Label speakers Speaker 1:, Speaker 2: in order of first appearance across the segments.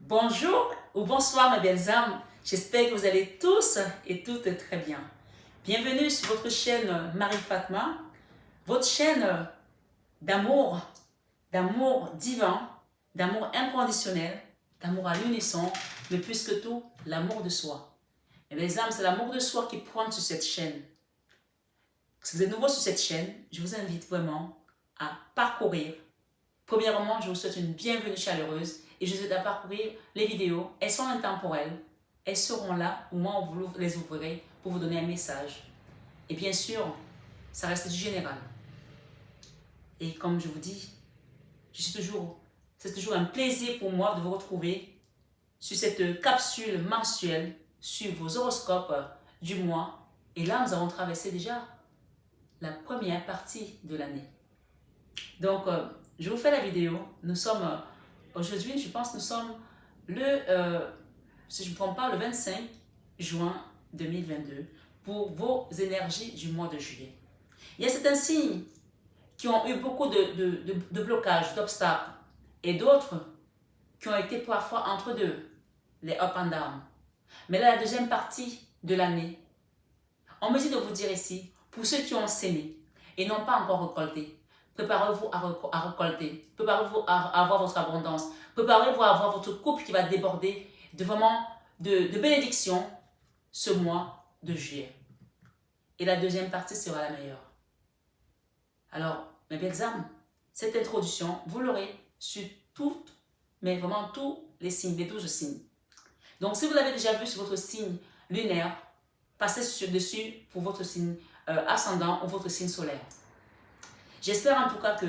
Speaker 1: Bonjour ou bonsoir mes belles âmes, j'espère que vous allez tous et toutes très bien. Bienvenue sur votre chaîne Marie Fatma, votre chaîne d'amour, d'amour divin, d'amour inconditionnel, d'amour à l'unisson, mais plus que tout, l'amour de soi. Mes belles âmes, c'est l'amour de soi qui pointe sur cette chaîne. Si vous êtes nouveau sur cette chaîne, je vous invite vraiment à parcourir. Premièrement, je vous souhaite une bienvenue chaleureuse et je vous souhaite à parcourir les vidéos. Elles sont intemporelles. Elles seront là au moment où vous les ouvrirez pour vous donner un message. Et bien sûr, ça reste du général. Et comme je vous dis, c'est toujours un plaisir pour moi de vous retrouver sur cette capsule mensuelle sur vos horoscopes du mois. Et là, nous avons traversé déjà la première partie de l'année. Donc, je vous fais la vidéo. Nous sommes, aujourd'hui, je pense, nous sommes si je ne me trompe pas, le 25 juin 2022 pour vos énergies du mois de juillet. Il y a certains signes qui ont eu beaucoup de blocages, d'obstacles, et d'autres qui ont été parfois entre deux, les up and down. Mais là, la deuxième partie de l'année, on me dit de vous dire ici, pour ceux qui ont sémé et n'ont pas encore récolté, préparez-vous à récolter, préparez-vous à avoir votre abondance, préparez-vous à avoir votre couple qui va déborder de vraiment de bénédictions ce mois de juillet. Et la deuxième partie sera la meilleure. Alors, mes belles âmes, cette introduction, vous l'aurez sur toutes, mais vraiment tous les signes, les 12 signes. Donc, si vous l'avez déjà vu sur votre signe lunaire, passez dessus pour votre signe ascendant ou votre signe solaire. J'espère en tout cas que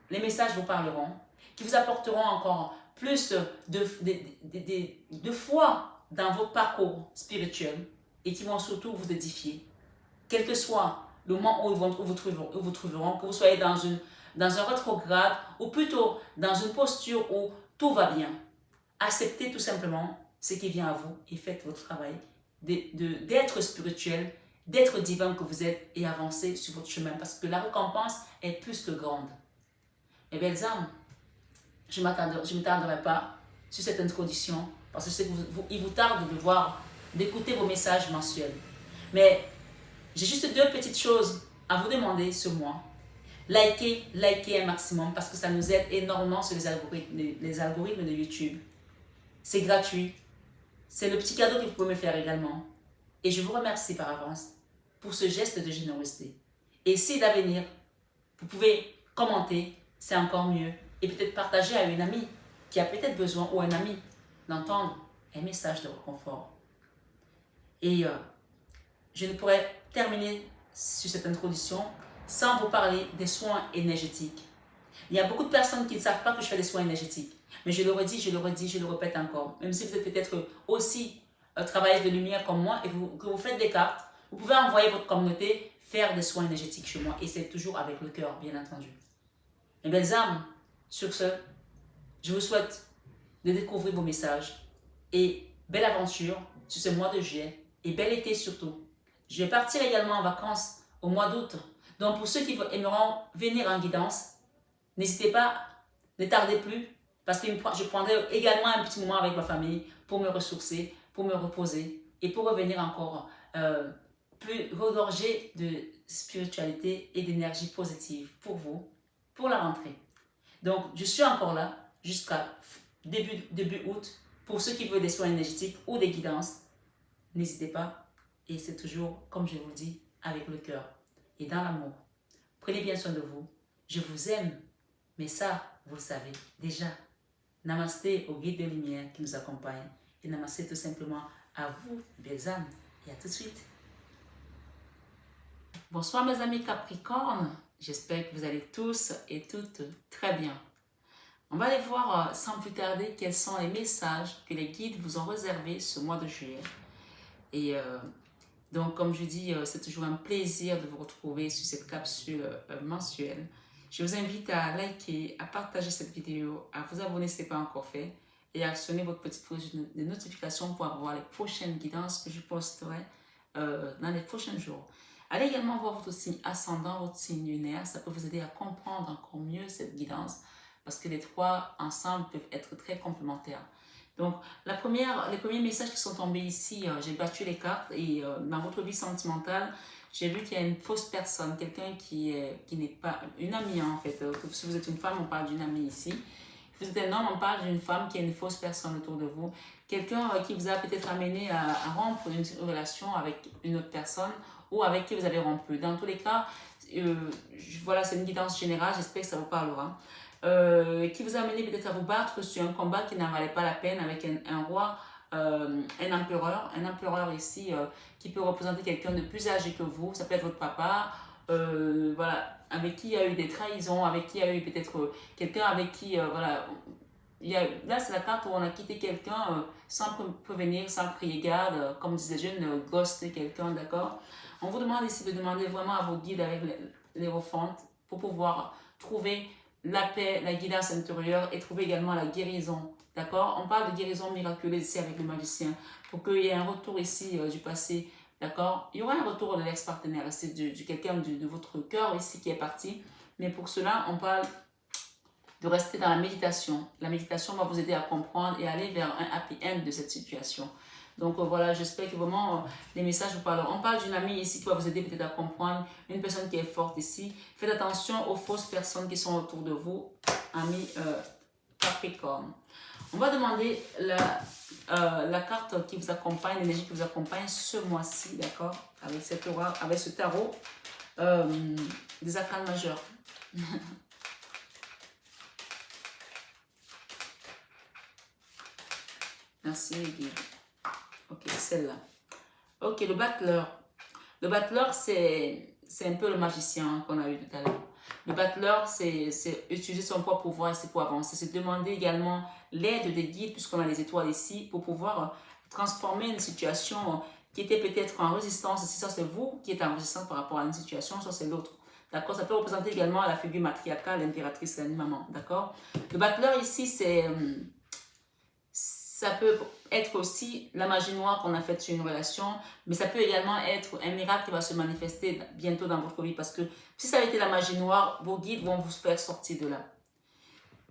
Speaker 1: les messages vous parleront, qui vous apporteront encore plus de foi dans votre parcours spirituel et qui vont surtout vous édifier. Quel que soit le moment où vous trouveront, que vous soyez dans un rétrograde ou plutôt dans une posture où tout va bien. Acceptez tout simplement ce qui vient à vous et faites votre travail d'être spirituel, d'être divin que vous êtes et avancez sur votre chemin parce que la récompense est plus que grande. Mes belles âmes, je ne m'attarderai pas sur cette introduction parce que je sais qu'il vous tarde d'écouter vos messages mensuels. Mais j'ai juste deux petites choses à vous demander ce mois. Likez un maximum parce que ça nous aide énormément sur les algorithmes de YouTube. C'est gratuit. C'est le petit cadeau que vous pouvez me faire également. Et je vous remercie par avance pour ce geste de générosité. Et si d'avenir, vous pouvez commenter, c'est encore mieux. Et peut-être partager à une amie qui a peut-être besoin, ou un ami, d'entendre un message de réconfort. Et je ne pourrais terminer sur cette introduction sans vous parler des soins énergétiques. Il y a beaucoup de personnes qui ne savent pas que je fais des soins énergétiques. Mais je le redis, je le répète encore. Même si vous êtes peut-être aussi travailleuse de lumière comme moi et que vous faites des cartes, vous pouvez envoyer votre communauté faire des soins énergétiques chez moi. Et c'est toujours avec le cœur, bien entendu. Mes belles âmes, sur ce, je vous souhaite de découvrir vos messages. Et belle aventure sur ce mois de juillet. Et bel été surtout. Je vais partir également en vacances au mois d'août. Donc pour ceux qui aimeront venir en guidance, n'hésitez pas, ne tardez plus, parce que je prendrai également un petit moment avec ma famille pour me ressourcer, pour me reposer et pour revenir encore plus regorgé de spiritualité et d'énergie positive pour vous, pour la rentrée. Donc, je suis encore là jusqu'à début août. Pour ceux qui veulent des soins énergétiques ou des guidances, n'hésitez pas. Et c'est toujours, comme je vous le dis, avec le cœur et dans l'amour. Prenez bien soin de vous. Je vous aime. Mais ça, vous le savez déjà. Namasté au guide de lumière qui nous accompagne. Et namasté tout simplement à vous, belles âmes. Et à tout de suite. Bonsoir mes amis Capricorne. J'espère que vous allez tous et toutes très bien. On va aller voir sans plus tarder quels sont les messages que les guides vous ont réservés ce mois de juillet. Et donc, comme je dis, c'est toujours un plaisir de vous retrouver sur cette capsule mensuelle. Je vous invite à liker, à partager cette vidéo, à vous abonner si ce n'est pas encore fait et à actionner votre petite cloche de notification pour avoir les prochaines guidances que je posterai dans les prochains jours. Allez également voir votre signe ascendant, votre signe lunaire. Ça peut vous aider à comprendre encore mieux cette guidance parce que les trois ensemble peuvent être très complémentaires. Donc, les premiers messages qui sont tombés ici, j'ai battu les cartes et dans votre vie sentimentale, j'ai vu qu'il y a une fausse personne, quelqu'un qui n'est pas une amie en fait. Si vous êtes une femme, on parle d'une amie ici. Si vous êtes un homme, on parle d'une femme qui est une fausse personne autour de vous. Quelqu'un qui vous a peut-être amené à rompre une relation avec une autre personne ou avec qui vous avez rompu. Dans tous les cas, voilà, c'est une guidance générale, j'espère que ça vous parlera. Qui vous a amené peut-être à vous battre sur un combat qui n'en valait pas la peine avec un roi, un empereur ici qui peut représenter quelqu'un de plus âgé que vous, ça peut être votre papa, voilà, avec qui il y a eu des trahisons, avec qui il y a eu peut-être quelqu'un avec qui, voilà, là c'est la carte où on a quitté quelqu'un sans prévenir, sans crier garde, comme disait jeune, ghoster quelqu'un, d'accord. On vous demande ici de demander vraiment à vos guides avec les refontes pour pouvoir trouver la paix, la guidance intérieure et trouver également la guérison. D'accord? On parle de guérison miraculeuse ici avec le magicien pour qu'il y ait un retour ici du passé. D'accord? Il y aura un retour de l'ex-partenaire, c'est de quelqu'un de votre cœur ici qui est parti. Mais pour cela, on parle de rester dans la méditation. La méditation va vous aider à comprendre et aller vers un happy end de cette situation. Donc voilà, j'espère que vraiment les messages vous parleront. On parle d'une amie ici qui va vous aider peut-être à comprendre, une personne qui est forte ici. Faites attention aux fausses personnes qui sont autour de vous, amis Capricorne. On va demander la carte qui vous accompagne, l'énergie qui vous accompagne ce mois-ci, d'accord, avec cette aura, avec ce tarot des arcanes majeurs. Merci les guides. Ok, celle-là. Ok, le battleur. Le battleur, c'est un peu le magicien qu'on a eu tout à l'heure. Le battleur, c'est utiliser son propre pouvoir ici pour avancer. C'est demander également l'aide des guides, puisqu'on a les étoiles ici, pour pouvoir transformer une situation qui était peut-être en résistance. Si ça, c'est vous qui êtes en résistance par rapport à une situation, ça, c'est l'autre. D'accord? Ça peut représenter également la figure matriarcale, l'impératrice, la maman. D'accord? Le battleur ici, ça peut être aussi la magie noire qu'on a faite sur une relation, mais ça peut également être un miracle qui va se manifester bientôt dans votre vie, parce que si ça a été la magie noire, vos guides vont vous faire sortir de là.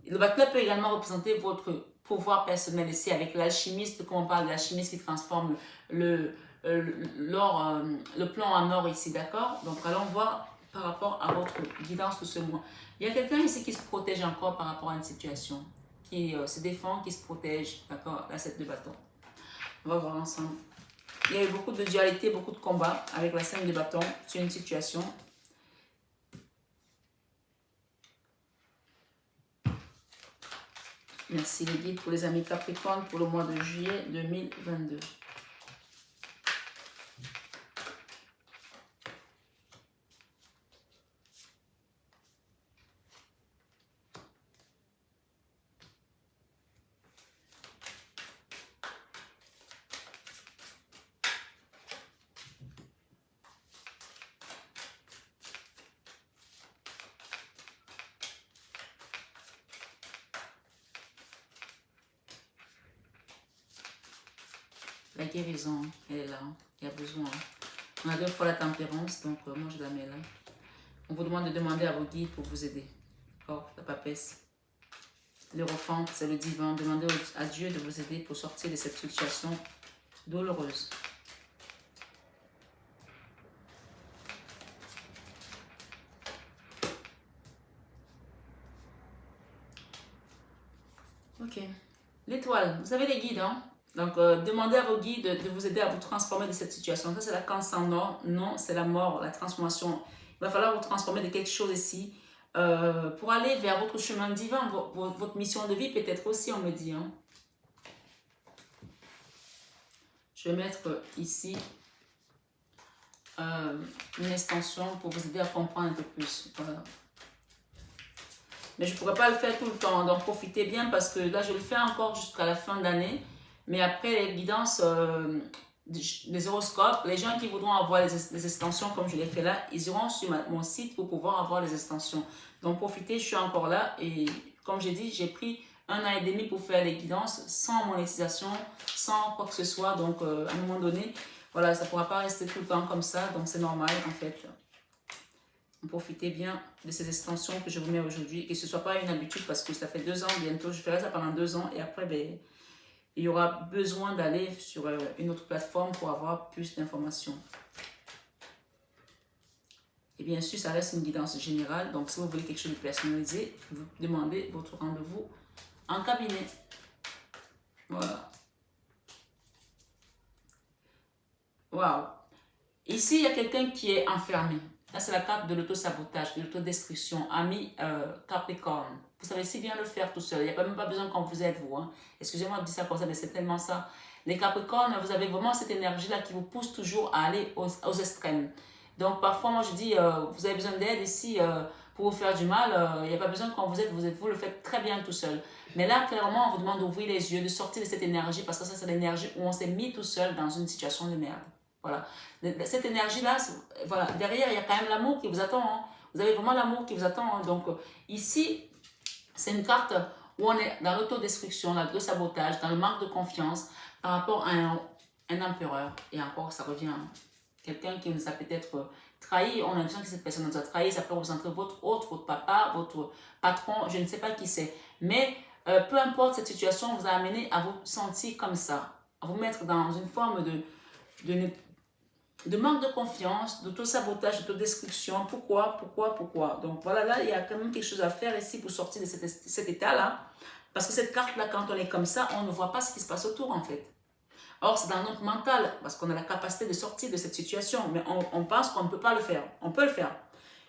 Speaker 1: Le battleur peut également représenter votre pouvoir personnel ici, avec l'alchimiste, quand on parle de l'alchimiste qui transforme le plomb en or ici, d'accord? Donc allons voir par rapport à votre guidance de ce mois. Il y a quelqu'un ici qui se protège encore par rapport à une situation, qui se défend, qui se protège, d'accord, la 7 de bâton. On va voir ensemble. Il y a eu beaucoup de dualité, beaucoup de combats avec la 5 de bâton sur une situation. Merci les guides pour les amis Capricorne pour le mois de juillet 2022. La guérison, elle est là, il y a besoin. On a 2 fois la tempérance, donc moi je la mets là. On vous demande de demander à vos guides pour vous aider. D'accord, la papesse. L'Hérophante, c'est le divin. Demandez à Dieu de vous aider pour sortir de cette situation douloureuse. Ok. L'étoile, vous avez les guides, hein? Donc, demandez à vos guides de vous aider à vous transformer de cette situation. Ça, c'est la cancer, non, c'est la mort, la transformation. Il va falloir vous transformer de quelque chose ici pour aller vers votre chemin divin, votre mission de vie peut-être aussi, on me dit. Hein. Je vais mettre ici une extension pour vous aider à comprendre un peu plus. Voilà. Mais je ne pourrais pas le faire tout le temps, donc profitez bien parce que là, je le fais encore jusqu'à la fin d'année. Mais après les guidances, les horoscopes, les gens qui voudront avoir les extensions comme je l'ai fait là, ils iront sur mon site pour pouvoir avoir les extensions. Donc profitez, je suis encore là et comme j'ai dit, j'ai pris 1 an et demi pour faire les guidances sans monétisation, sans quoi que ce soit. Donc à un moment donné, voilà, ça ne pourra pas rester tout le temps comme ça, donc c'est normal en fait. Profitez bien de ces extensions que je vous mets aujourd'hui et que ce ne soit pas une habitude parce que ça fait 2 ans bientôt, je ferai ça pendant 2 ans et après, ben, il y aura besoin d'aller sur une autre plateforme pour avoir plus d'informations. Et bien sûr, ça reste une guidance générale. Donc, si vous voulez quelque chose de personnalisé, vous demandez votre rendez-vous en cabinet. Voilà. Waouh. Ici, il y a quelqu'un qui est enfermé. Là, c'est la carte de l'auto-sabotage, de l'autodestruction. Ami Capricorne. Vous savez si bien le faire tout seul. Il n'y a même pas besoin qu'on vous aide, vous. Hein. Excusez-moi de dire ça comme ça, mais c'est tellement ça. Les Capricornes, vous avez vraiment cette énergie-là qui vous pousse toujours à aller aux extrêmes. Donc, parfois, moi, je dis, vous avez besoin d'aide ici pour vous faire du mal. Il n'y a pas besoin qu'on vous aide, vous le faites très bien tout seul. Mais là, clairement, on vous demande d'ouvrir les yeux, de sortir de cette énergie, parce que ça, c'est l'énergie où on s'est mis tout seul dans une situation de merde. Voilà. Cette énergie-là, voilà. Derrière, il y a quand même l'amour qui vous attend. Hein. Vous avez vraiment l'amour qui vous attend. Hein. Donc, ici, c'est une carte où on est dans l'autodestruction, dans le sabotage, dans le manque de confiance par rapport à un empereur. Et encore, ça revient. Hein. Quelqu'un qui nous a peut-être trahi. On a l'impression que cette personne nous a trahi. Ça peut représenter votre papa, votre patron, je ne sais pas qui c'est. Mais peu importe cette situation, vous a amené à vous sentir comme ça. À vous mettre dans une forme de manque de confiance, d'auto-sabotage, d'autodestruction. Pourquoi? Donc voilà, là, il y a quand même quelque chose à faire ici pour sortir de cet état-là. Parce que cette carte-là, quand on est comme ça, on ne voit pas ce qui se passe autour, en fait. Or, c'est dans notre mental, parce qu'on a la capacité de sortir de cette situation. Mais on pense qu'on ne peut pas le faire. On peut le faire.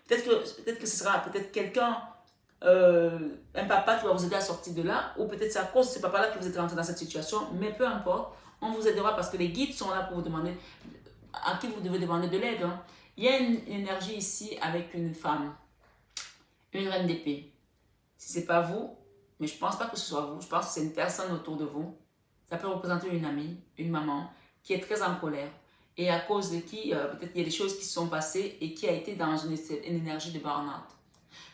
Speaker 1: Peut-être que ce sera peut-être quelqu'un, un papa qui va vous aider à sortir de là, ou peut-être c'est à cause de ce papa-là que vous êtes rentré dans cette situation. Mais peu importe, on vous aidera parce que les guides sont là pour vous demander à qui vous devez demander de l'aide. Hein. Il y a une énergie ici avec une femme, une reine d'épée. Si ce n'est pas vous, mais je ne pense pas que ce soit vous, je pense que c'est une personne autour de vous. Ça peut représenter une amie, une maman qui est très en colère et à cause de qui, peut-être il y a des choses qui se sont passées et qui a été dans une énergie de burn-out.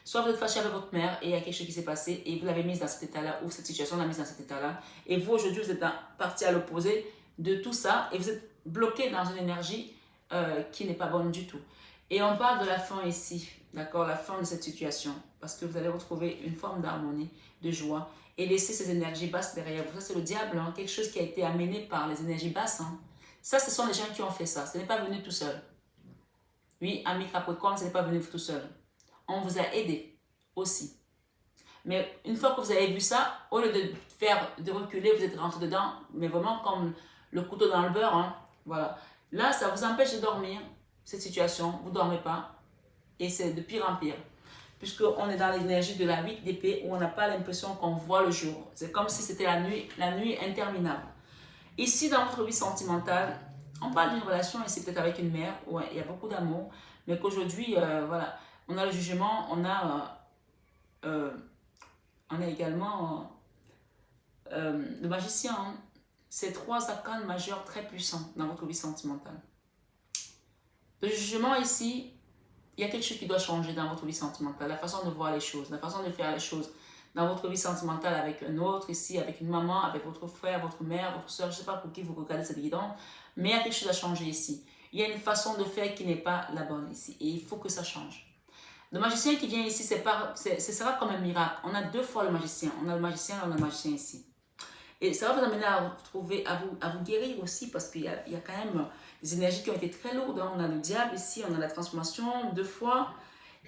Speaker 1: Soit vous êtes fâché avec votre mère et il y a quelque chose qui s'est passé et vous l'avez mise dans cet état-là ou cette situation l'a mise dans cet état-là. Et vous, aujourd'hui, vous êtes parti à l'opposé de tout ça et vous êtes bloqué dans une énergie qui n'est pas bonne du tout. Et on parle de la fin ici, d'accord, la fin de cette situation. Parce que vous allez retrouver une forme d'harmonie, de joie et laisser ces énergies basses derrière vous. Ça, c'est le diable, hein, quelque chose qui a été amené par les énergies basses. Hein. Ça, ce sont les gens qui ont fait ça. Ce n'est pas venu tout seul. Oui, ami Capricorne, ce n'est pas venu tout seul. On vous a aidé aussi. Mais une fois que vous avez vu ça, au lieu de reculer, vous êtes rentré dedans, mais vraiment comme le couteau dans le beurre. Hein. Voilà. Là, ça vous empêche de dormir, cette situation. Vous ne dormez pas. Et c'est de pire en pire. Puisqu'on est dans l'énergie de la 8 d'épée où on n'a pas l'impression qu'on voit le jour. C'est comme si c'était la nuit interminable. Ici, dans votre vie sentimentale, on parle d'une relation ici peut-être avec une mère où il y a beaucoup d'amour, mais qu'aujourd'hui, voilà, on a le jugement, on a également le magicien. Hein. C'est 3 arcanes majeurs très puissants dans votre vie sentimentale. Le jugement ici, il y a quelque chose qui doit changer dans votre vie sentimentale, la façon de voir les choses, la façon de faire les choses dans votre vie sentimentale avec un autre ici, avec une maman, avec votre frère, votre mère, votre soeur, je ne sais pas pour qui vous regardez cette guidance, mais il y a quelque chose à changer ici. Il y a une façon de faire qui n'est pas la bonne ici et il faut que ça change. Le magicien qui vient ici, ce sera comme un miracle. On a 2 fois le magicien. On a le magicien et on a le magicien ici. Et ça va vous amener à vous guérir aussi parce qu'il y a quand même des énergies qui ont été très lourdes. Hein. On a le diable ici, on a la transformation 2 fois.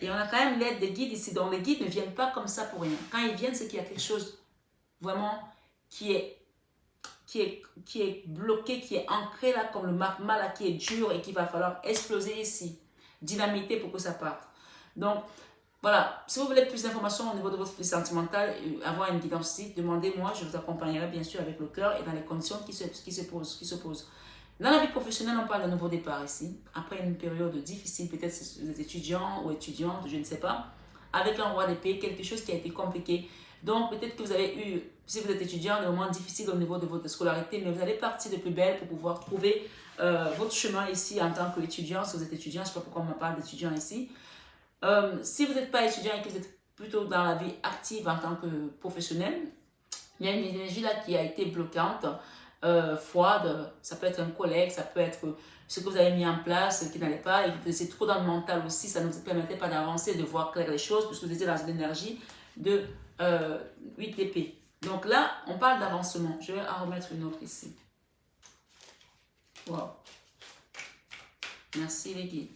Speaker 1: Et on a quand même l'aide des guides ici. Donc les guides ne viennent pas comme ça pour rien. Quand ils viennent, c'est qu'il y a quelque chose vraiment qui est bloqué, qui est ancré là comme le magma là, qui est dur et qu'il va falloir exploser ici. Dynamiter pour que ça parte. Donc, voilà, si vous voulez plus d'informations au niveau de votre vie sentimentale, avoir une guidance ici, demandez-moi, je vous accompagnerai bien sûr avec le cœur et dans les conditions qui se posent. Dans la vie professionnelle, on parle d'un nouveau départ ici, après une période difficile, peut-être si vous êtes étudiant ou étudiante, je ne sais pas, avec un roi d'épée, quelque chose qui a été compliqué. Donc, peut-être que vous avez eu, si vous êtes étudiant, des moments difficiles au niveau de votre scolarité, mais vous allez partir de plus belle pour pouvoir trouver votre chemin ici en tant qu'étudiant. Si vous êtes étudiant, je ne sais pas pourquoi on me parle d'étudiant ici. Si vous n'êtes pas étudiant et que vous êtes plutôt dans la vie active en tant que professionnel, il y a une énergie là qui a été bloquante, froide. Ça peut être un collègue, ça peut être ce que vous avez mis en place qui n'allait pas et que c'est trop dans le mental aussi. Ça ne vous permettait pas d'avancer, de voir clair les choses puisque vous étiez dans une énergie de 8 d'épée. Donc là, on parle d'avancement. Je vais en remettre une autre ici. Wow. Merci les guides.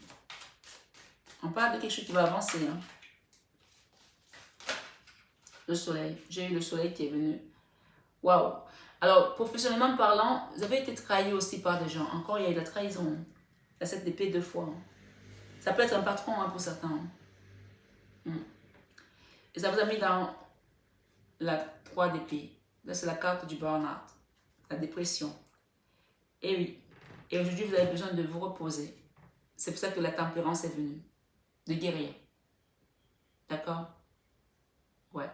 Speaker 1: On parle de quelque chose qui va avancer. Hein. Le soleil. J'ai eu le soleil qui est venu. Waouh. Alors, professionnellement parlant, vous avez été trahi aussi par des gens. Encore, il y a eu la trahison. La 7 d'épée 2 fois. Ça peut être un patron hein, pour certains. Et ça vous a mis dans la 3 d'épée. Là, c'est la carte du burn-out. La dépression. Et oui. Et aujourd'hui, vous avez besoin de vous reposer. C'est pour ça que la tempérance est venue. De guérir. D'accord? Ouais.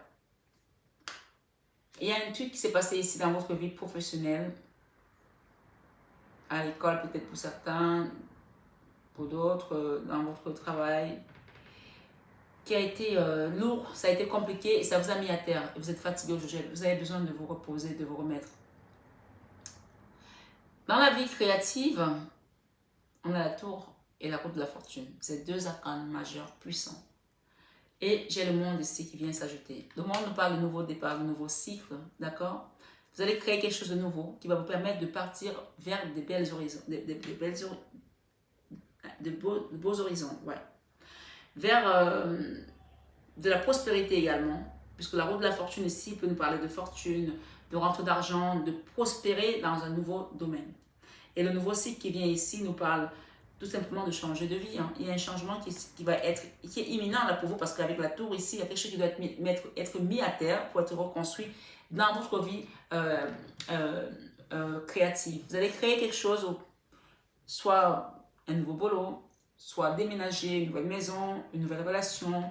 Speaker 1: Il y a un truc qui s'est passé ici dans votre vie professionnelle. À l'école, peut-être pour certains. Pour d'autres, dans votre travail. Qui a été lourd. Ça a été compliqué et ça vous a mis à terre. Et vous êtes fatigué aujourd'hui. Vous avez besoin de vous reposer, de vous remettre. Dans la vie créative, on a la tour et la roue de la fortune. C'est deux arcanes majeurs puissants. Et j'ai le monde ici qui vient s'ajouter. Le monde nous parle de nouveau départ, de nouveau cycle, d'accord? Vous allez créer quelque chose de nouveau qui va vous permettre de partir vers des belles horizons, de beaux horizons, ouais. Vers de la prospérité également, puisque la roue de la fortune ici peut nous parler de fortune, de rentrée d'argent, de prospérer dans un nouveau domaine. Et le nouveau cycle qui vient ici nous parle tout simplement de changer de vie. Hein. Il y a un changement qui est imminent là pour vous parce qu'avec la tour ici, il y a quelque chose qui doit être mis à terre pour être reconstruit dans votre vie créative. Vous allez créer quelque chose, soit un nouveau boulot, soit déménager, une nouvelle maison, une nouvelle relation.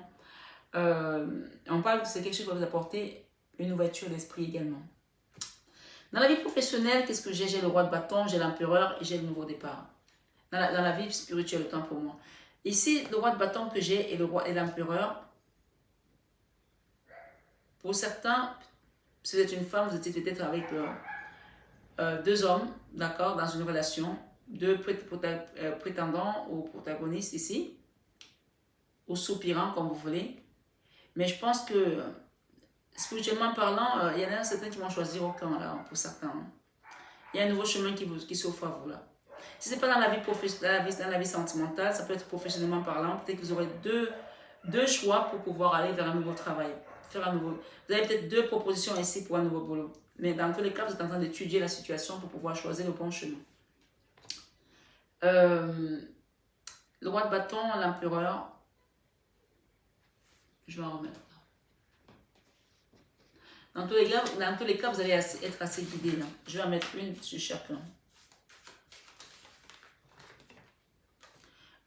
Speaker 1: On parle que c'est quelque chose qui va vous apporter une ouverture d'esprit également. Dans la vie professionnelle, qu'est-ce que j'ai? J'ai le roi de bâton, j'ai l'empereur et j'ai le nouveau départ. Dans la vie spirituelle, autant pour moi. Ici, le roi de bâton que j'ai et le roi et l'empereur. Pour certains, si vous êtes une femme, vous étiez peut-être avec deux hommes, d'accord, dans une relation, deux prétendants ou protagonistes ici, ou soupirants, comme vous voulez. Mais je pense que, spirituellement parlant, il y en a certains qui vont choisir aucun, là, pour certains. Il y a un nouveau chemin qui s'offre à vous, là. Si ce n'est pas dans la vie professionnelle, dans la vie sentimentale, ça peut être professionnellement parlant. Peut-être que vous aurez deux choix pour pouvoir aller vers un nouveau travail. Vous avez peut-être deux propositions ici pour un nouveau boulot. Mais dans tous les cas, vous êtes en train d'étudier la situation pour pouvoir choisir le bon chemin. Le roi de bâton, l'empereur. Je vais en remettre. Dans tous les cas, vous allez être assez guidé. Là. Je vais en mettre une sur chacun.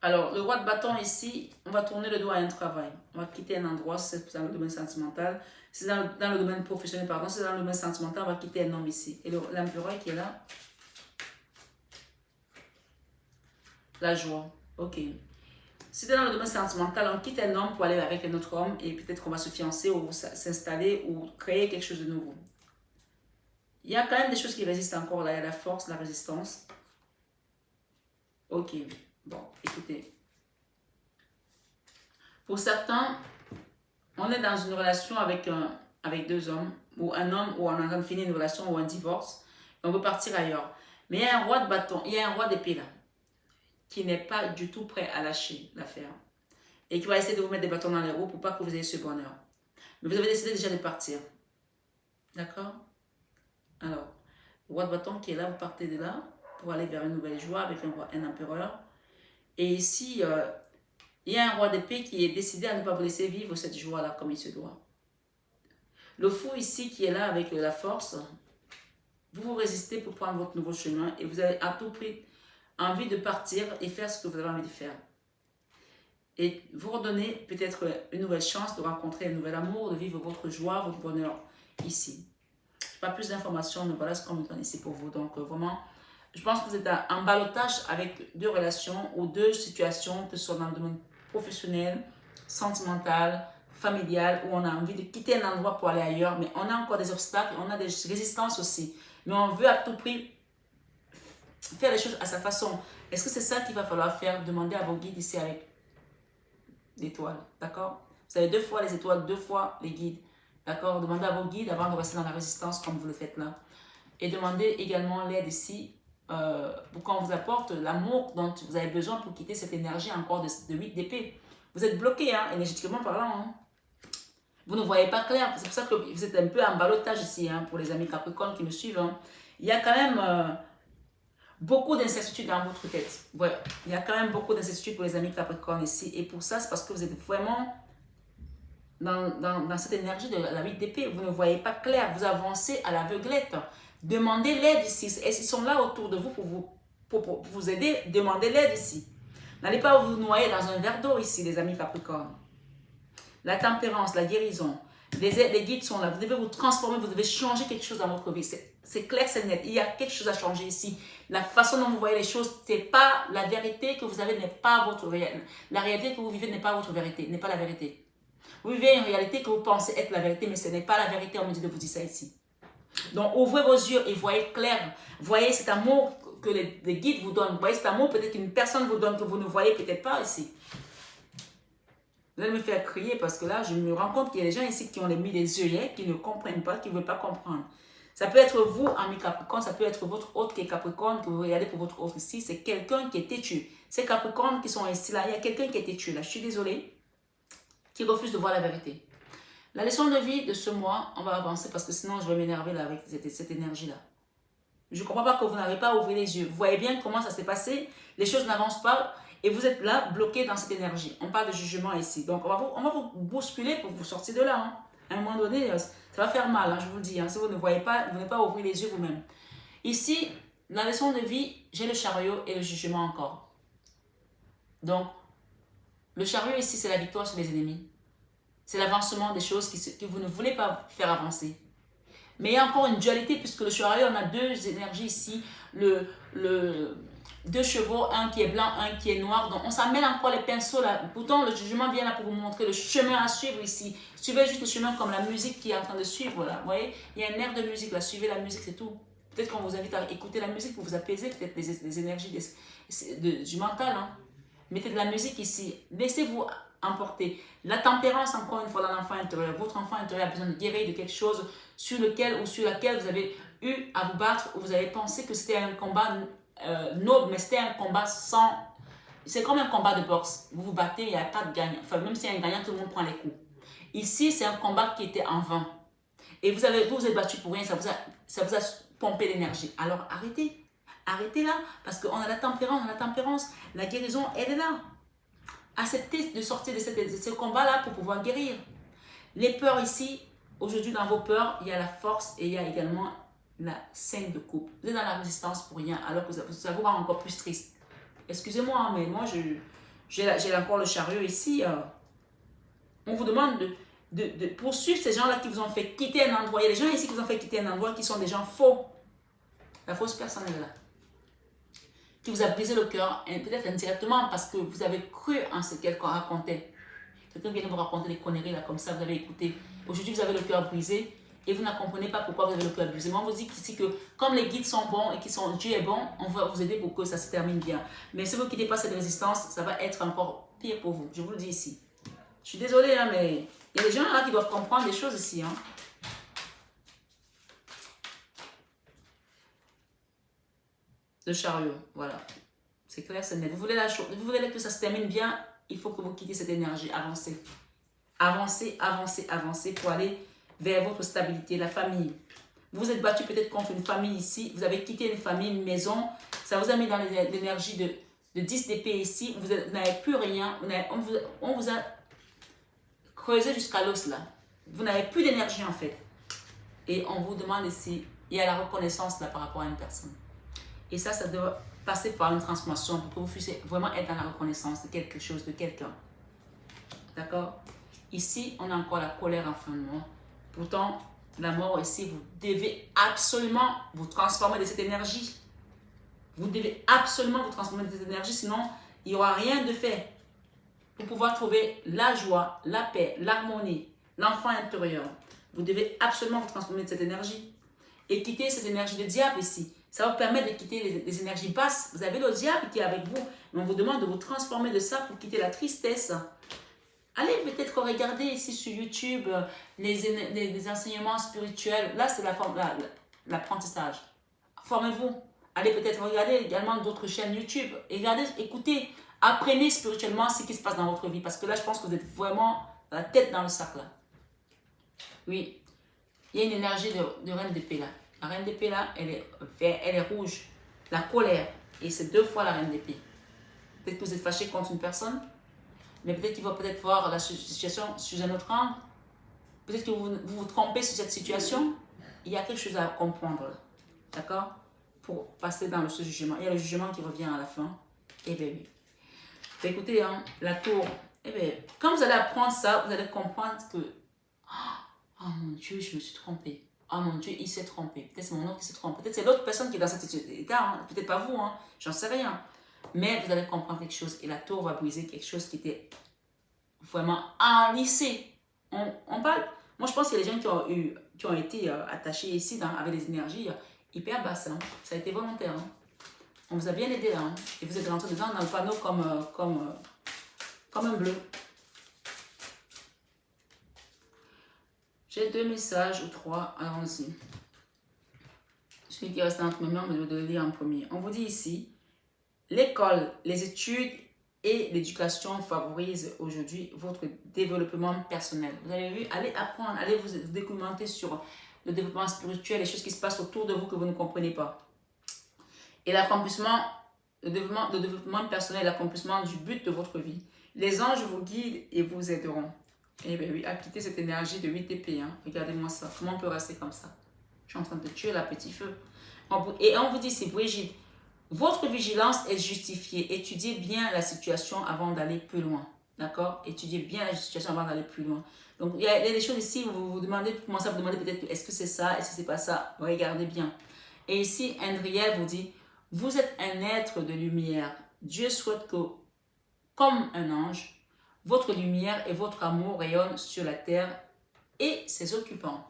Speaker 1: Alors, le roi de bâton ici, on va tourner le dos à un travail. On va quitter un endroit, si c'est dans le domaine sentimental. Si c'est dans le domaine professionnel, pardon, si c'est dans le domaine sentimental, on va quitter un homme ici. Et l'empereur qui est là, la joie. Ok. Si c'est dans le domaine sentimental, on quitte un homme pour aller avec un autre homme et peut-être qu'on va se fiancer ou s'installer ou créer quelque chose de nouveau. Il y a quand même des choses qui résistent encore là. Il y a la force, la résistance. Ok. Bon, écoutez. Pour certains, on est dans une relation avec deux hommes, ou un homme, ou on est en train de finir une relation ou un divorce, et on veut partir ailleurs. Mais il y a un roi de bâton, il y a un roi d'épée là, qui n'est pas du tout prêt à lâcher l'affaire. Et qui va essayer de vous mettre des bâtons dans les roues pour pas que vous ayez ce bonheur. Mais vous avez décidé déjà de partir. D'accord? Alors, le roi de bâton qui est là, vous partez de là pour aller vers une nouvelle joie avec un empereur. Et ici, il y a un roi d'épée qui est décidé à ne pas vous laisser vivre cette joie-là comme il se doit. Le fou ici qui est là avec la force, vous résistez pour prendre votre nouveau chemin et vous avez à tout prix envie de partir et faire ce que vous avez envie de faire. Et vous redonnez peut-être une nouvelle chance de rencontrer un nouvel amour, de vivre votre joie, votre bonheur ici. Pas plus d'informations, mais voilà ce qu'on me donne ici pour vous. Donc vraiment, je pense que vous êtes en ballottage avec deux relations ou deux situations, que ce soit dans le domaine professionnel, sentimental, familial, où on a envie de quitter un endroit pour aller ailleurs, mais on a encore des obstacles, on a des résistances aussi. Mais on veut à tout prix faire les choses à sa façon. Est-ce que c'est ça qu'il va falloir faire? Demandez à vos guides ici avec l'étoile, d'accord? Vous avez deux fois les étoiles, deux fois les guides. D'accord? Demandez à vos guides avant de rester dans la résistance comme vous le faites là. Et demandez également l'aide ici pour qu'on vous apporte l'amour dont vous avez besoin pour quitter cette énergie encore de 8 d'épée. Vous êtes bloqué, hein, énergétiquement parlant. Hein. Vous ne voyez pas clair. C'est pour ça que vous êtes un peu en ballottage ici, hein, pour les amis Capricorne qui me suivent. Hein. Il y a quand même beaucoup d'incertitudes dans votre tête. Ouais, il y a quand même beaucoup d'incertitudes pour les amis Capricorne ici. Et pour ça, c'est parce que vous êtes vraiment dans cette énergie de la 8 d'épée. Vous ne voyez pas clair. Vous avancez à l'aveuglette. Demandez l'aide ici. Ils sont là autour de vous pour vous aider. Demandez l'aide ici. N'allez pas vous noyer dans un verre d'eau ici, les amis Capricorne. La tempérance, la guérison. Les guides sont là. Vous devez vous transformer, vous devez changer quelque chose dans votre vie. C'est clair, c'est net. Il y a quelque chose à changer ici. La façon dont vous voyez les choses, c'est pas la vérité que vous avez, n'est pas votre réalité. La réalité que vous vivez n'est pas votre vérité, n'est pas la vérité. Vous vivez une réalité que vous pensez être la vérité, mais ce n'est pas la vérité. On me dit de vous dire ça ici. Donc, ouvrez vos yeux et voyez clair. Voyez cet amour que les guides vous donnent. Voyez cet amour peut-être qu'une personne vous donne que vous ne voyez peut-être pas ici. Vous allez me faire crier parce que là, je me rends compte qu'il y a des gens ici qui ont mis des œillets, qui ne comprennent pas, qui ne veulent pas comprendre. Ça peut être vous, ami Capricorne, ça peut être votre hôte qui est Capricorne, que vous regardez pour votre hôte ici. C'est quelqu'un qui est têtu. Ces Capricornes qui sont ici, là, il y a quelqu'un qui est têtu, là. Je suis désolée, qui refuse de voir la vérité. La leçon de vie de ce mois, on va avancer parce que sinon, je vais m'énerver là avec cette énergie-là. Je ne comprends pas que vous n'arrivez pas à ouvrir les yeux. Vous voyez bien comment ça s'est passé. Les choses n'avancent pas. Et vous êtes là, bloqué dans cette énergie. On parle de jugement ici. Donc, on va vous bousculer pour vous sortir de là. Hein. À un moment donné, ça va faire mal, hein, je vous le dis. Hein. Si vous ne voyez pas, vous n'avez pas ouvrir les yeux vous-même. Ici, la leçon de vie, j'ai le chariot et le jugement encore. Donc, le chariot ici, c'est la victoire sur les ennemis. C'est l'avancement des choses que vous ne voulez pas faire avancer. Mais il y a encore une dualité, puisque le chariot, on a deux énergies ici. Deux chevaux, un qui est blanc, un qui est noir. Donc, on s'amène encore les pinceaux là. Pourtant, le jugement vient là pour vous montrer le chemin à suivre ici. Suivez juste le chemin comme la musique qui est en train de suivre là. Vous voyez, il y a un air de musique là. Suivez la musique, c'est tout. Peut-être qu'on vous invite à écouter la musique pour vous apaiser peut-être les énergies du mental. Hein. Mettez de la musique ici. Laissez-vous emporter. La tempérance, encore une fois, dans l'enfant intérieur. Votre enfant intérieur a besoin de guérir de quelque chose sur lequel ou sur laquelle vous avez eu à vous battre ou vous avez pensé que c'était un combat noble, mais c'était un combat sans... C'est comme un combat de boxe. Vous vous battez, il n'y a pas de gagnant. Enfin, même s'il y a un gagnant, tout le monde prend les coups. Ici, c'est un combat qui était en vain. Et vous êtes battu pour rien, ça vous a pompé l'énergie. Alors, arrêtez. Arrêtez là, parce qu'on a la tempérance, la guérison, elle est là. Acceptez de sortir de ce combat-là pour pouvoir guérir. Les peurs ici, aujourd'hui dans vos peurs, il y a la force et il y a également la 5 de coupe. Vous êtes dans la résistance pour rien, alors que ça vous rend encore plus triste. Excusez-moi, hein, mais moi, j'ai encore le chariot ici. On vous demande de poursuivre ces gens-là qui vous ont fait quitter un endroit. Il y a des gens ici qui vous ont fait quitter un endroit qui sont des gens faux. La fausse personne est là. Qui vous a brisé le cœur, peut-être indirectement parce que vous avez cru en ce qu'elle racontait. Quelqu'un vient de vous raconter des conneries là, comme ça, vous avez écouté. Aujourd'hui, vous avez le cœur brisé et vous ne comprenez pas pourquoi vous avez le cœur brisé. Moi, on vous dit ici que comme les guides sont bons et que Dieu est bon, on va vous aider pour que ça se termine bien. Mais si vous ne quittez pas cette résistance, ça va être encore pire pour vous. Je vous le dis ici. Je suis désolée, hein, mais il y a des gens là qui doivent comprendre des choses ici. Hein. Le chariot, voilà. C'est clair, c'est net. Vous voulez que ça se termine bien, il faut que vous quittiez cette énergie. Avancez. Avancez, avancez, avancez pour aller vers votre stabilité, la famille. Vous êtes battu peut-être contre une famille ici. Vous avez quitté une famille, une maison. Ça vous a mis dans l'énergie de 10 d'épée ici. Vous n'avez plus rien. On vous a creusé jusqu'à l'os là. Vous n'avez plus d'énergie en fait. Et on vous demande ici, il y a la reconnaissance là par rapport à une personne. Et ça doit passer par une transformation pour que vous puissiez vraiment être dans la reconnaissance de quelque chose, de quelqu'un. D'accord? Ici, on a encore la colère en fin de mois. Pourtant, la mort ici, vous devez absolument vous transformer de cette énergie. Vous devez absolument vous transformer de cette énergie, sinon, il n'y aura rien de fait pour pouvoir trouver la joie, la paix, l'harmonie, l'enfant intérieur. Vous devez absolument vous transformer de cette énergie et quitter cette énergie de diable ici. Ça va vous permettre de quitter les énergies basses. Vous avez le diable qui est avec vous, mais on vous demande de vous transformer de ça pour quitter la tristesse, Allez peut-être regarder ici sur YouTube les enseignements spirituels. Là, c'est l'apprentissage. Formez-vous. Allez peut-être regarder également d'autres chaînes YouTube. Et regardez, écoutez, apprenez spirituellement ce qui se passe dans votre vie. Parce que là, je pense que vous êtes vraiment la tête dans le sac là. Oui, il y a une énergie de reine d'épée là. La reine d'épée là, elle est rouge. La colère. Et c'est 2 fois la reine d'épée. Peut-être que vous êtes fâché contre une personne. Mais peut-être qu'il va peut-être voir la situation sous un autre angle. Peut-être que vous trompez sur cette situation. Il y a quelque chose à comprendre là. D'accord? Pour passer dans ce jugement. Il y a le jugement qui revient à la fin. Eh bien oui. Écoutez, hein, la tour. Eh bien, quand vous allez apprendre ça, vous allez comprendre que oh mon Dieu, je me suis trompée. Oh mon Dieu, il s'est trompé. Peut-être c'est mon oncle qui s'est trompé. Peut-être c'est l'autre personne qui est dans cet état. Hein. Peut-être pas vous, hein. J'en sais rien. Mais vous allez comprendre quelque chose. Et la tour va briser quelque chose qui était vraiment enlissé. On parle. Moi, je pense qu'il y a des gens qui ont été attachés ici avec des énergies hyper basses. Hein. Ça a été volontaire. Hein. On vous a bien aidé là. Hein. Et vous êtes rentré dedans dans le panneau comme un bleu. J'ai 2 messages ou 3. Allons-y. Celui qui reste entre mes mains, je vais le lire en premier. On vous dit ici, l'école, les études et l'éducation favorisent aujourd'hui votre développement personnel. Vous avez vu, allez apprendre, allez vous documenter sur le développement spirituel, les choses qui se passent autour de vous que vous ne comprenez pas. Et l'accomplissement, le développement personnel, l'accomplissement du but de votre vie. Les anges vous guident et vous aideront. Eh bien oui, à quitter cette énergie de 8 épées. Hein. Regardez-moi ça. Comment on peut rester comme ça? Je suis en train de tuer la petit feu. Et on vous dit, c'est Brigitte, votre vigilance est justifiée. Étudiez bien la situation avant d'aller plus loin. D'accord? Étudiez bien la situation avant d'aller plus loin. Donc, il y a des choses ici, vous demandez, vous commencez à vous demander peut-être, est-ce que c'est ça, est-ce que c'est pas ça? Regardez bien. Et ici, Andriel vous dit, vous êtes un être de lumière. Dieu souhaite que, comme un ange, votre lumière et votre amour rayonnent sur la terre et ses occupants.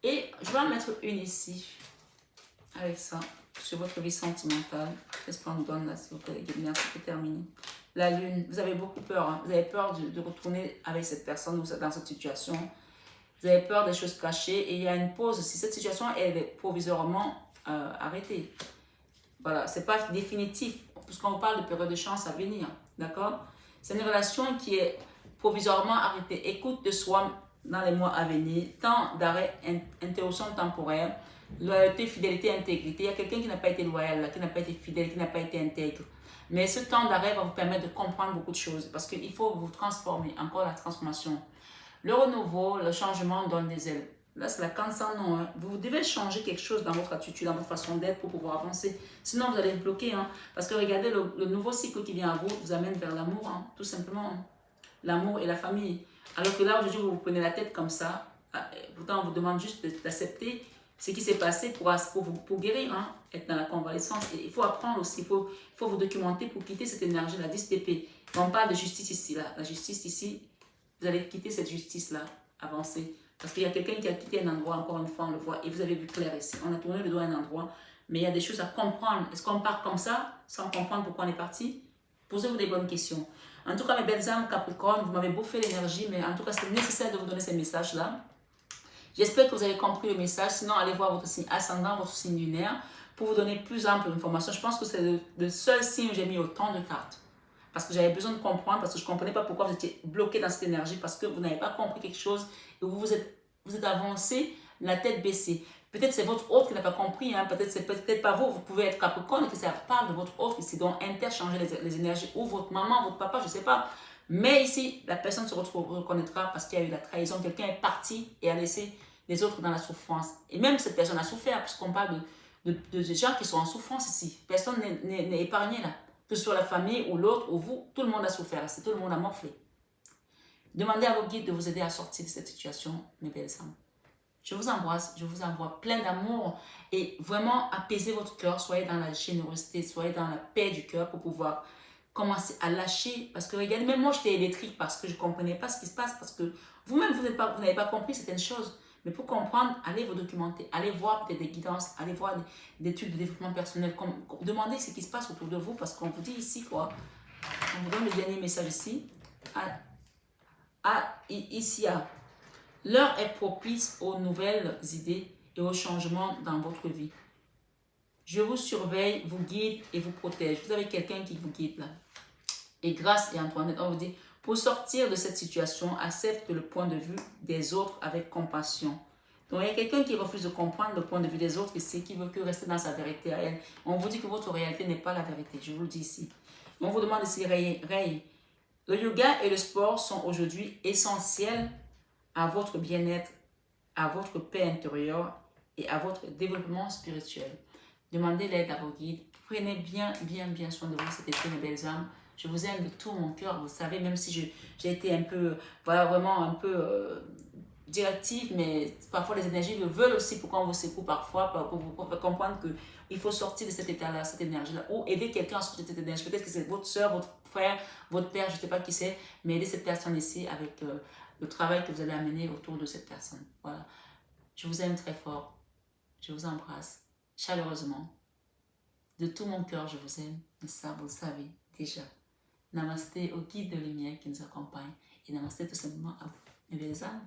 Speaker 1: Et je vais en mettre une ici, avec ça, sur votre vie sentimentale. Qu'est-ce qu'on nous donne là, s'il vous plaît, merci pour terminer. La lune, vous avez beaucoup peur, hein? Vous avez peur de retourner avec cette personne ou dans cette situation. Vous avez peur des choses cachées et il y a une pause. Si cette situation elle est provisoirement arrêtée. Voilà, c'est pas définitif, puisqu'on parle de période de chance à venir, d'accord? C'est une relation qui est provisoirement arrêtée. Écoute de soi dans les mois à venir, temps d'arrêt, interruption temporaire, loyauté, fidélité, intégrité. Il y a quelqu'un qui n'a pas été loyal, qui n'a pas été fidèle, qui n'a pas été intègre. Mais ce temps d'arrêt va vous permettre de comprendre beaucoup de choses parce qu'il faut vous transformer, encore la transformation. Le renouveau, le changement donne des ailes. Là, c'est la cancer, non. Hein. Vous devez changer quelque chose dans votre attitude, dans votre façon d'être pour pouvoir avancer. Sinon, vous allez être bloqué. Hein. Parce que regardez, le nouveau cycle qui vient à vous vous amène vers l'amour, hein, tout simplement. Hein. L'amour et la famille. Alors que là, aujourd'hui, vous vous prenez la tête comme ça. Pourtant, on vous demande juste d'accepter ce qui s'est passé pour guérir, hein, être dans la convalescence. Et il faut apprendre aussi, il faut vous documenter pour quitter cette énergie, la 10 d'épée. On parle de justice ici. Là. La justice ici, vous allez quitter cette justice-là, avancer. Parce qu'il y a quelqu'un qui a quitté un endroit, encore une fois, on le voit, et vous avez vu clair ici. On a tourné le doigt à un endroit, mais il y a des choses à comprendre. Est-ce qu'on part comme ça, sans comprendre pourquoi on est parti? Posez-vous des bonnes questions. En tout cas, mes belles âmes Capricorne, vous m'avez bouffé l'énergie, mais en tout cas, c'est nécessaire de vous donner ces messages-là. J'espère que vous avez compris le message. Sinon, allez voir votre signe ascendant, votre signe lunaire, pour vous donner plus ample d'informations. Je pense que c'est le seul signe où j'ai mis autant de cartes. Parce que j'avais besoin de comprendre, parce que je ne comprenais pas pourquoi vous étiez bloqué dans cette énergie, parce que vous n'avez pas compris quelque chose et vous êtes avancé, la tête baissée. Peut-être c'est votre autre qui n'a pas compris, hein. Peut-être c'est peut-être pas vous, vous pouvez être Capricorne et que ça parle de votre autre ici, donc interchanger les énergies, ou votre maman, votre papa, je ne sais pas. Mais ici, la personne se reconnaîtra parce qu'il y a eu la trahison, quelqu'un est parti et a laissé les autres dans la souffrance. Et même cette personne a souffert, puisqu'on parle de gens qui sont en souffrance ici. Personne n'est épargné là. Que ce soit la famille ou l'autre ou vous, tout le monde a souffert, tout le monde a morflé. Demandez à vos guides de vous aider à sortir de cette situation, mes belles âmes. Je vous embrasse, je vous envoie plein d'amour et vraiment apaisez votre cœur, soyez dans la générosité, soyez dans la paix du cœur pour pouvoir commencer à lâcher. Parce que regardez, même moi j'étais électrique parce que je ne comprenais pas ce qui se passe, parce que vous-même vous n'avez pas compris certaines choses. Mais pour comprendre, allez vous documenter, allez voir peut-être des guidances, allez voir des études de développement personnel, demandez ce qui se passe autour de vous parce qu'on vous dit ici quoi. On vous donne le dernier message ici. ici, l'heure est propice aux nouvelles idées et aux changements dans votre vie. Je vous surveille, vous guide et vous protège. Vous avez quelqu'un qui vous guide là. Et grâce et Antoinette, on vous dit, pour sortir de cette situation, accepte le point de vue des autres avec compassion. Donc, il y a quelqu'un qui refuse de comprendre le point de vue des autres ici, qui veut que rester dans sa vérité à elle. On vous dit que votre réalité n'est pas la vérité, je vous le dis ici. On vous demande ici, Ray, le yoga et le sport sont aujourd'hui essentiels à votre bien-être, à votre paix intérieure et à votre développement spirituel. Demandez l'aide à vos guides. Prenez bien soin de vous cet été, mes belles âmes. Je vous aime de tout mon cœur. Vous savez, même si j'ai été un peu, voilà, vraiment un peu directive, mais parfois les énergies le veulent aussi pour qu'on vous secoue parfois, pour vous comprendre qu'il faut sortir de cet état-là, cette énergie-là, ou aider quelqu'un à sortir de cette énergie. Peut-être que c'est votre soeur, votre frère, votre père, je ne sais pas qui c'est, mais aider cette personne ici avec le travail que vous allez amener autour de cette personne. Voilà. Je vous aime très fort. Je vous embrasse chaleureusement. De tout mon cœur, je vous aime. Mais ça, vous le savez déjà. Namasté au guide de lumière qui nous accompagne. Et namasté tout simplement à vous, mes belles âmes.